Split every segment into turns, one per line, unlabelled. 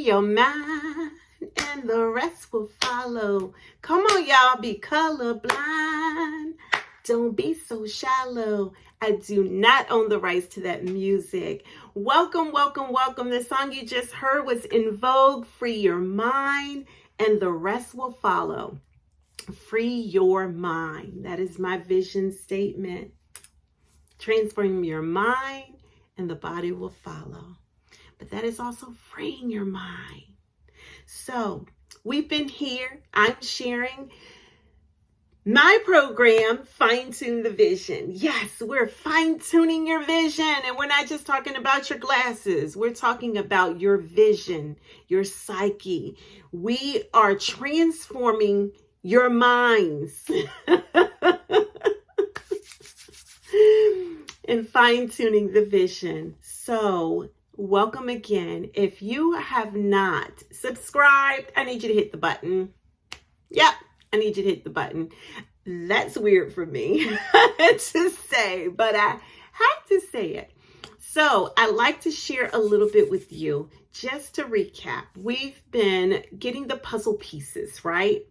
your mind and the rest will follow. Come on, y'all, be colorblind. Don't be so shallow. I do not own the rights to that music. Welcome, welcome, welcome. The song you just heard was In Vogue, Free Your Mind, and the rest will follow. Free your mind. That is my vision statement. Transform your mind and the body will follow. But that is also freeing your mind. So we've been here. I'm sharing my program, Fine Tune the Vision. Yes, we're fine tuning your vision. And we're not just talking about your glasses. We're talking about your vision, your psyche. We are transforming your minds and fine tuning the vision. So welcome again. If you have not subscribed, I need you to hit the button. Yep, I need you to hit the button. That's weird for me to say, but I have to say it. So I'd like to share a little bit with you. Just to recap, we've been getting the puzzle pieces, right?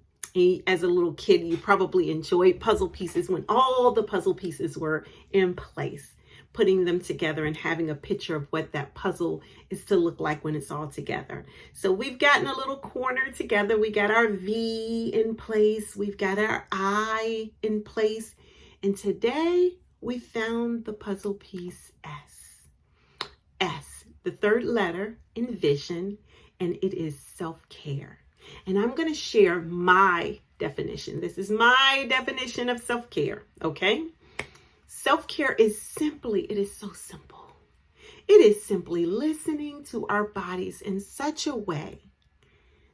As a little kid, you probably enjoyed puzzle pieces when all the puzzle pieces were in place, putting them together and having a picture of what that puzzle is to look like when it's all together. So we've gotten a little corner together. We got our V in place. We've got our I in place. And today we found the puzzle piece S. S, the third letter in vision, and it is self-care. And I'm going to share my definition. This is my definition of self-care, okay? Self-care is it is so simple. It is simply listening to our bodies in such a way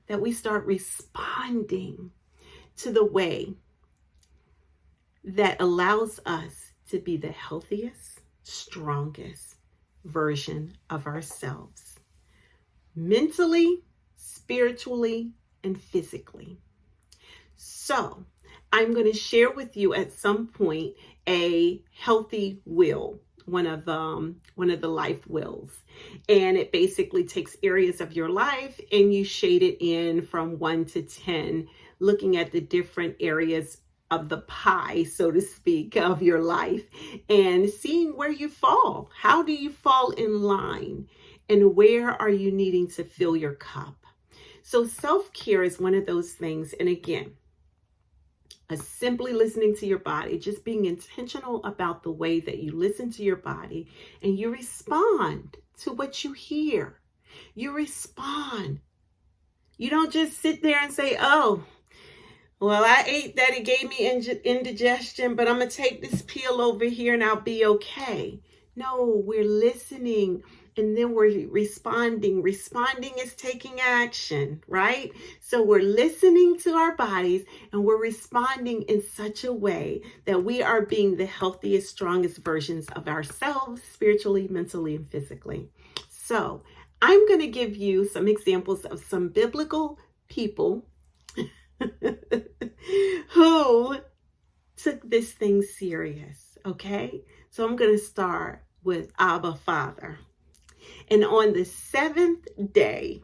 that we start responding to the way that allows us to be the healthiest, strongest version of ourselves. Mentally, spiritually, and physically. So I'm going to share with you at some point a healthy wheel, one of the life wheels, and it basically takes areas of your life and you shade it in from 1 to 10, looking at the different areas of the pie, so to speak, of your life and seeing where you fall. How do you fall in line, and where are you needing to fill your cup? So self-care is one of those things. And again, simply listening to your body, just being intentional about the way that you listen to your body and you respond to what you hear. You respond. You don't just sit there and say, oh, well, I ate that. It gave me indigestion, but I'm going to take this pill over here and I'll be okay. No, we're listening. And then we're responding. Responding is taking action, right? So we're listening to our bodies and we're responding in such a way that we are being the healthiest, strongest versions of ourselves, spiritually, mentally, and physically. So I'm going to give you some examples of some biblical people who took this thing serious, okay? So I'm going to start with Abba Father. And on the seventh day,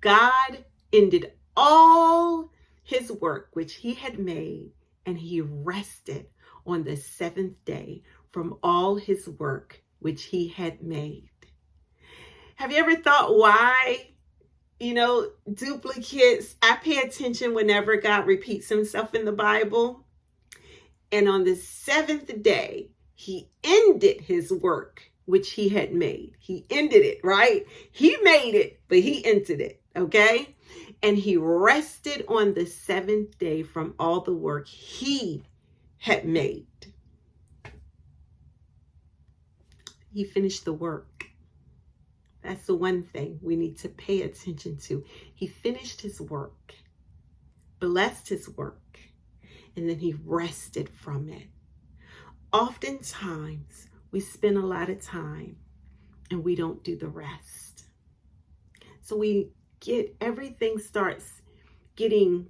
God ended all his work which he had made, and he rested on the seventh day from all his work which he had made. Have you ever thought why, duplicates? I pay attention whenever God repeats himself in the Bible. And on the seventh day, he ended his work which he had made. He ended it, right? He made it, but he ended it, okay? And he rested on the seventh day from all the work he had made. He finished the work. That's the one thing we need to pay attention to. He finished his work, blessed his work, and then he rested from it. Oftentimes, we spend a lot of time and we don't do the rest. So everything starts getting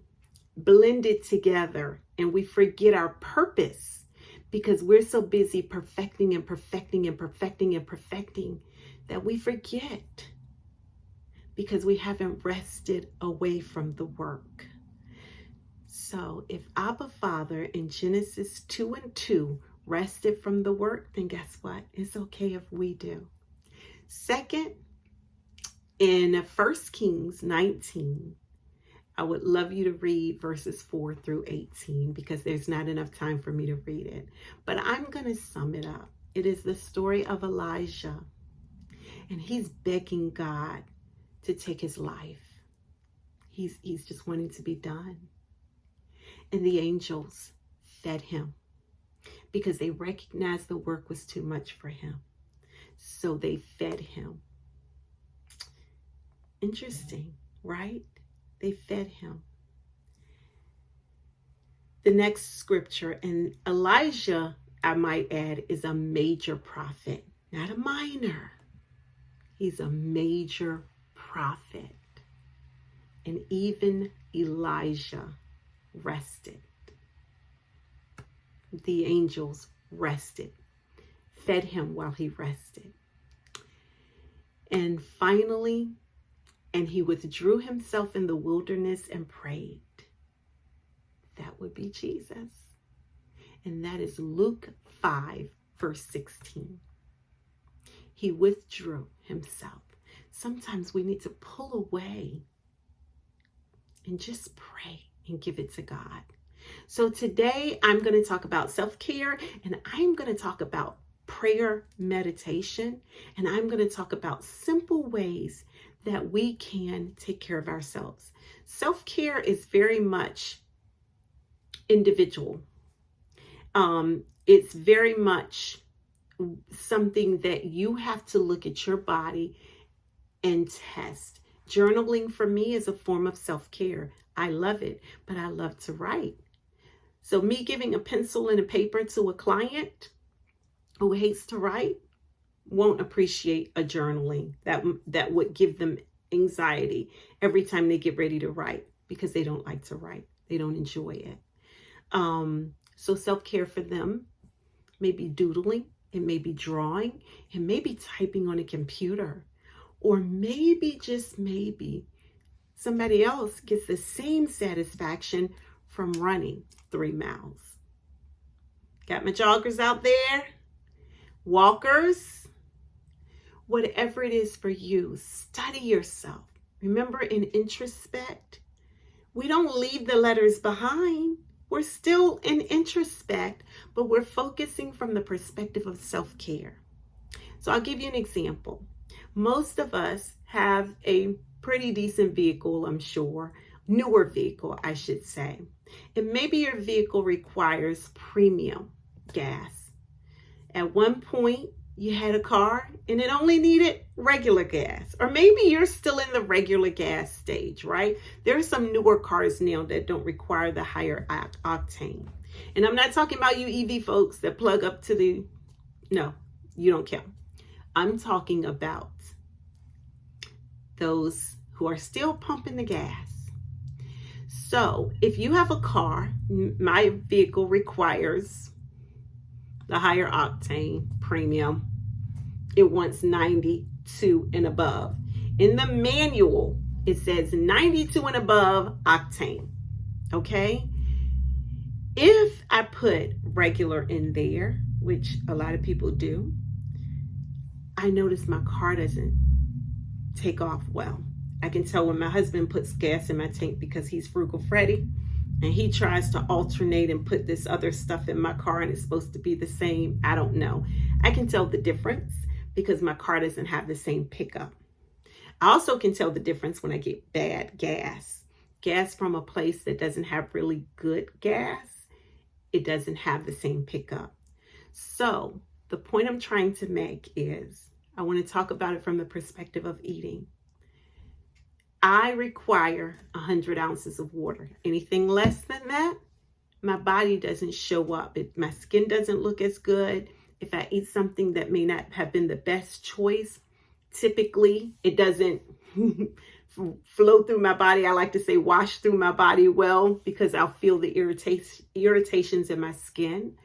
blended together and we forget our purpose because we're so busy perfecting and perfecting and perfecting and perfecting that we forget because we haven't rested away from the work. So if Abba Father in Genesis 2:2 rested from the work, then guess what? It's okay if we do. Second, in 1 Kings 19, I would love you to read verses 4 through 18 because there's not enough time for me to read it. But I'm going to sum it up. It is the story of Elijah, and he's begging God to take his life. He's just wanting to be done. And the angels fed him because they recognized the work was too much for him. So they fed him. Interesting, right? They fed him. The next scripture, and Elijah, I might add, is a major prophet, not a minor. He's a major prophet. And even Elijah rested. The angels rested, fed him while he rested. And finally, and he withdrew himself in the wilderness and prayed. That would be Jesus. And that is Luke 5, verse 16. He withdrew himself. Sometimes we need to pull away and just pray and give it to God. So today I'm going to talk about self-care, and I'm going to talk about prayer meditation, and I'm going to talk about simple ways that we can take care of ourselves. Self-care is very much individual. It's very much something that you have to look at your body and test. Journaling for me is a form of self-care. I love it, but I love to write. So me giving a pencil and a paper to a client who hates to write won't appreciate a journaling that would give them anxiety every time they get ready to write because they don't like to write. They don't enjoy it. So self-care for them may be doodling, it may be drawing, it may be typing on a computer, or maybe, just maybe, somebody else gets the same satisfaction from running 3 miles. Got my joggers out there? Walkers? Whatever it is for you, study yourself. Remember, in introspect, we don't leave the letters behind. We're still in introspect, but we're focusing from the perspective of self-care. So I'll give you an example. Most of us have a pretty decent vehicle, I'm sure, newer vehicle, I should say. And maybe your vehicle requires premium gas. At one point, you had a car and it only needed regular gas. Or maybe you're still in the regular gas stage, right? There are some newer cars now that don't require the higher octane. And I'm not talking about you EV folks that plug up to the, no, you don't count. I'm talking about those who are still pumping the gas. So if you have a car, my vehicle requires the higher octane premium. It wants 92 and above. In the manual, it says 92 and above octane. Okay? If I put regular in there, which a lot of people do, I notice my car doesn't take off well. I can tell when my husband puts gas in my tank because he's Frugal Freddy, and he tries to alternate and put this other stuff in my car and it's supposed to be the same. I don't know. I can tell the difference because my car doesn't have the same pickup. I also can tell the difference when I get bad gas. Gas from a place that doesn't have really good gas, it doesn't have the same pickup. So the point I'm trying to make is, I want to talk about it from the perspective of eating. I require 100 ounces of water. Anything less than that, my body doesn't show up. My skin doesn't look as good. If I eat something that may not have been the best choice, typically it doesn't flow through my body. I like to say wash through my body well, because I'll feel the irritations in my skin.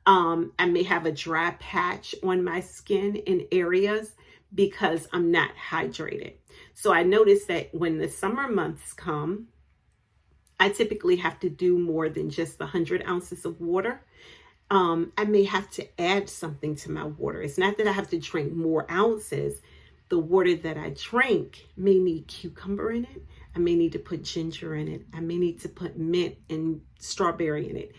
I may have a dry patch on my skin in areas because I'm not hydrated. So I noticed that when the summer months come, I typically have to do more than just the 100 ounces of water. I may have to add something to my water. It's not that I have to drink more ounces. The water that I drink may need cucumber in it. I may need to put ginger in it. I may need to put mint and strawberry in it.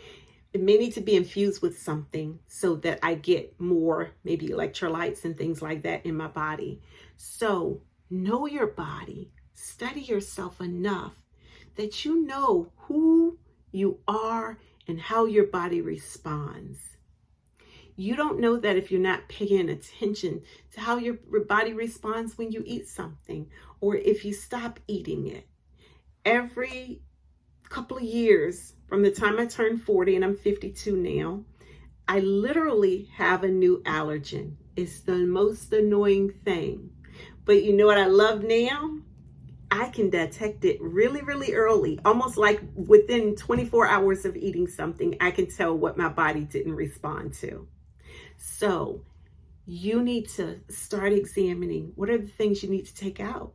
It may need to be infused with something so that I get more, maybe electrolytes and things like that in my body. So know your body, study yourself enough that you know who you are and how your body responds. You don't know that if you're not paying attention to how your body responds when you eat something or if you stop eating it. Every couple of years, from the time I turned 40 and I'm 52 now, I literally have a new allergen. It's the most annoying thing. But you know what I love now? I can detect it really, really early, almost like within 24 hours of eating something, I can tell what my body didn't respond to. So you need to start examining what are the things you need to take out.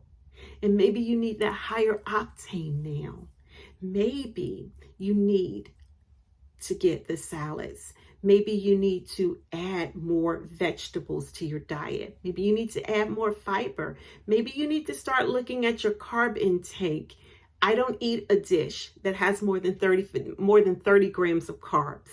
And maybe you need that higher octane now. Maybe you need to get the salads. Maybe you need to add more vegetables to your diet. Maybe you need to add more fiber. Maybe you need to start looking at your carb intake. I don't eat a dish that has more than 30 grams of carbs.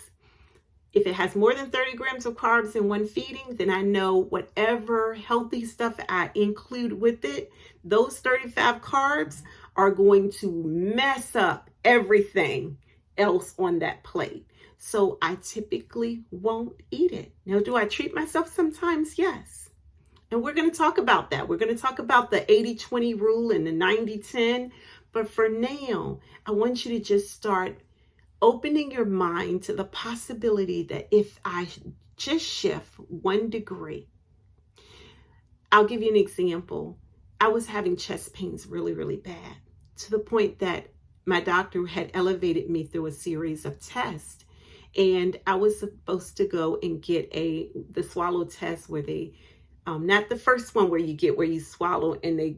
If it has more than 30 grams of carbs in one feeding, then I know whatever healthy stuff I include with it, those 35 carbs are going to mess up everything else on that plate. So I typically won't eat it. Now, do I treat myself sometimes? Yes. And we're going to talk about that. We're going to talk about the 80-20 rule and the 90-10. But for now, I want you to just start opening your mind to the possibility that if I just shift 1 degree, I'll give you an example. I was having chest pains really, really bad to the point that my doctor had elevated me through a series of tests. And I was supposed to go and get the swallow test where they, not the first one where you swallow and they,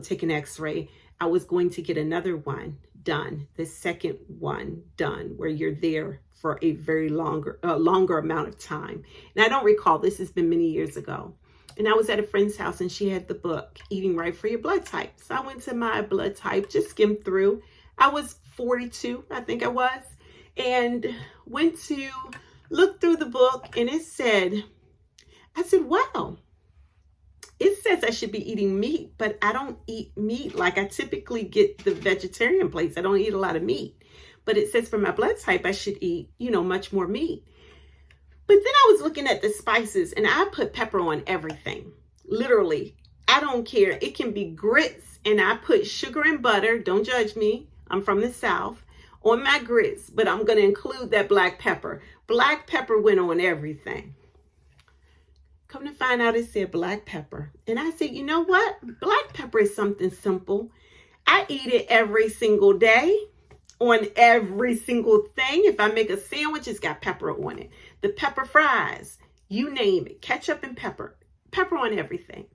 take an x-ray. I was going to get another one done, the second one done, where you're there for a very longer amount of time. And I don't recall, this has been many years ago. And I was at a friend's house and she had the book, Eating Right for Your Blood Type. So I went to my blood type, just skimmed through. I was 42, I think I was, and went to look through the book and it said, wow, it says I should be eating meat, but I don't eat meat. Like I typically get the vegetarian plates. I don't eat a lot of meat, but it says for my blood type, I should eat, much more meat. But then I was looking at the spices and I put pepper on everything. Literally, I don't care. It can be grits and I put sugar and butter. Don't judge me. I'm from the South. On my grits, but I'm going to include that black pepper. Black pepper went on everything. Come to find out, it said black pepper. And I said, you know what? Black pepper is something simple. I eat it every single day on every single thing. If I make a sandwich, it's got pepper on it. The pepper fries, you name it, ketchup and pepper on everything.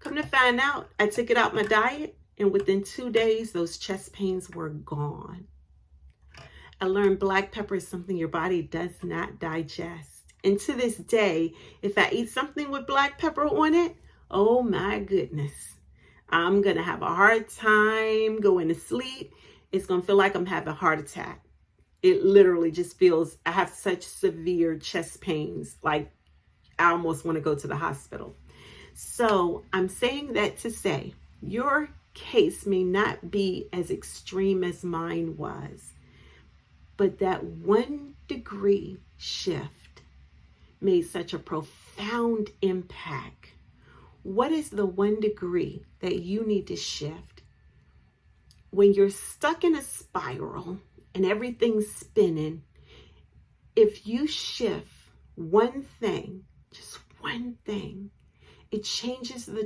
Come to find out, I took it out my diet, and within 2 days, those chest pains were gone. I learned black pepper is something your body does not digest. And to this day, if I eat something with black pepper on it, oh my goodness, I'm going to have a hard time going to sleep. It's going to feel like I'm having a heart attack. It literally just feels, I have such severe chest pains, like I almost want to go to the hospital. So I'm saying that to say, your case may not be as extreme as mine was, but that 1 degree shift made such a profound impact. What is the 1 degree that you need to shift? When you're stuck in a spiral and everything's spinning, if you shift one thing, just one thing, it changes the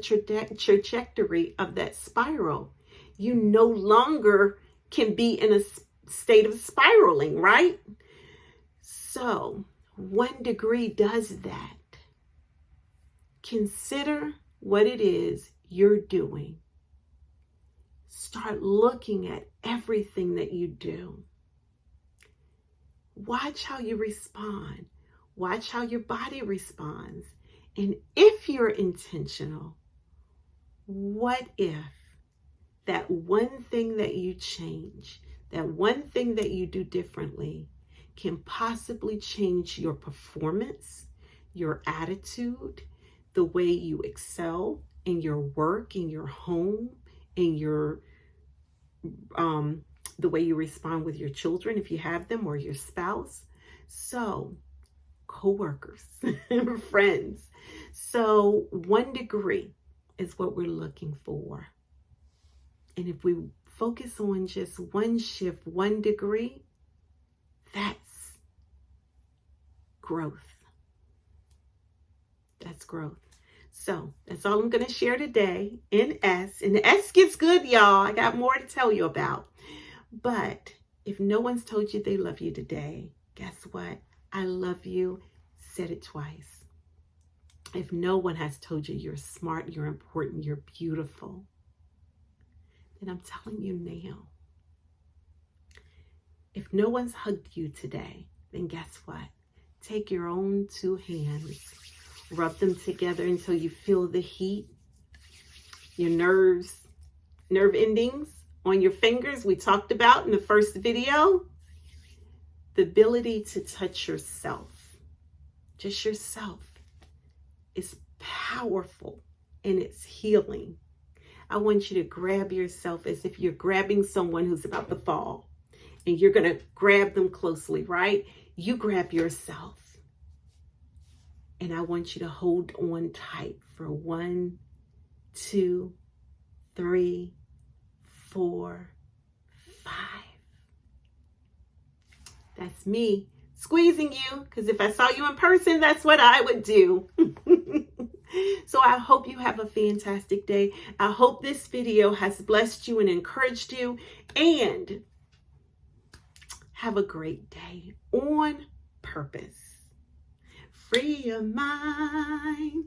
trajectory of that spiral. You no longer can be in a state of spiraling, right? So 1 degree does that. Consider what it is you're doing Start looking at everything that you do. Watch how you respond. Watch how your body responds. And if you're intentional, what if that one thing that you change, that one thing that you do differently, can possibly change your performance, your attitude, the way you excel in your work, in your home, in your the way you respond with your children if you have them, or your spouse. So, co-workers, friends. So 1 degree is what we're looking for. And if we focus on just one shift, 1 degree, that's growth. That's growth. So that's all I'm going to share today in S. And the S gets good, y'all. I got more to tell you about. But if no one's told you they love you today, guess what? I love you. Said it twice. If no one has told you you're smart, you're important, you're beautiful, then I'm telling you now. If no one's hugged you today, then guess what? Take your own 2 hands, rub them together until you feel the heat, your nerve endings on your fingers. We talked about in the first video, the ability to touch yourself, just yourself, is powerful and it's healing. I want you to grab yourself as if you're grabbing someone who's about to fall, and you're going to grab them closely, right? You grab yourself. And I want you to hold on tight for 1, 2, 3, 4, 5. That's me squeezing you, because if I saw you in person, that's what I would do. So I hope you have a fantastic day. I hope this video has blessed you and encouraged you. And have a great day on purpose. Free your mind.